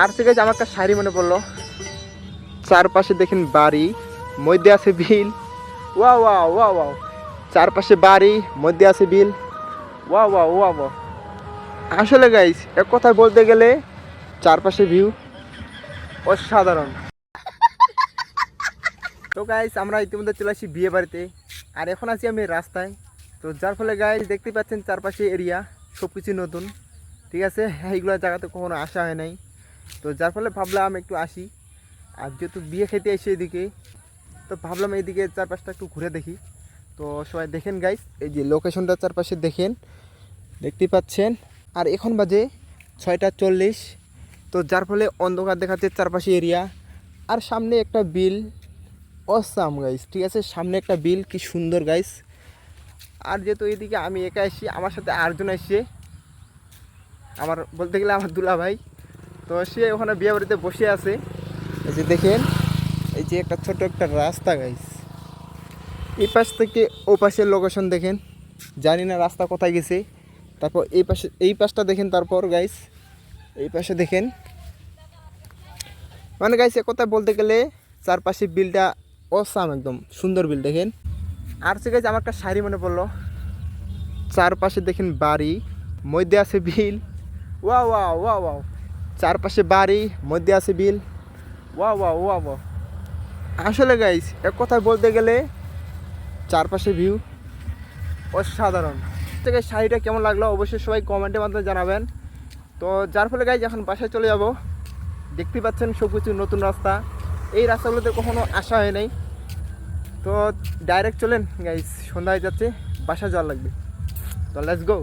আর থেকে আমার একটা শাড়ি মনে পড়লো, চারপাশে দেখেন বাড়ি, মধ্যে আছে বিল। ওয়া ওয়া ওয়া ওয়া, চারপাশে বাড়ি, মধ্যে আছে বিল। ওয়া ওয়া ওয়া ওয়া। আসলে গাইস এক কথায় বলতে গেলে চারপাশে ভিউ অসাধারণ। তো গাইস আমরা ইতিমধ্যে চলে আসি বিয়ে বাড়িতে, আর এখন আছি আমি রাস্তায়। তো যার ফলে গাইস দেখতে পাচ্ছেন চারপাশে এরিয়া সব কিছু নতুন, ঠিক আছে। এইগুলো জায়গাতে কখনো আসা হয় নাই, তো যার ফলে ভাবলাম একটু আসি। আর যেহেতু বিয়ে খেতে এসে এদিকে, তো ভাবলাম এইদিকে চারপাশটা একটু ঘুরে দেখি। তো সবাই দেখেন গাইস, এই যে লোকেশনটা চারপাশে দেখেন, দেখতে পাচ্ছেন। আর এখন বাজে 6টা 40। তো যার ফলে অন্ধকার দেখাচ্ছে চারপাশে এরিয়া, আর সামনে একটা বিল। অসাম গাইস, ঠিক আছে, সামনে একটা বিল, কি সুন্দর গাইস। আর যেহেতু এইদিকে আমি একা এসেছি, আমার সাথে আরেকজন এসছে, আমার বলতে গেলে আমার দুলা ভাই। তো সে ওখানে বিয়ে বাড়িতে বসে আছে। এই যে দেখেন, এই যে একটা ছোট একটা রাস্তা গাইস, এই পাশ থেকে ও পাশের লোকেশন দেখেন, জানি না রাস্তা কোথায় গেছে। তারপর এই পাশটা দেখেন, তারপর গাইস এই পাশে দেখেন। মানে গাইস এক কথা বলতে গেলে চারপাশে বিলটা অসাম, একদম সুন্দর বিল দেখেন। আর সে গাইস আমার একটা শাড়ি মনে পড়লো, চারপাশে দেখেন বাড়ি, মধ্যে আছে বিল। ওয়া ওয়া ওয়া ওয়া, চারপাশে বাড়ি, মধ্যে আছে বিল। ওয়া ওয়া ওয়া ওয়া। আসলে গাইস এক কথায় বলতে গেলে চারপাশে ভিউ অসাধারণ। থেকে শাড়িটা কেমন লাগলো অবশ্যই সবাই কমেন্টের মাধ্যমে জানাবেন। তো যার ফলে গাইজ এখন বাসায় চলে যাব। দেখতে পাচ্ছেন সব কিছু নতুন রাস্তা, এই রাস্তাগুলোতে কখনো আসা হয় নাই। তো ডাইরেক্ট চলেন গাইজ, সন্ধ্যা হয়ে যাচ্ছে, বাসা যাওয়ার লাগবে। তো লেটস গো।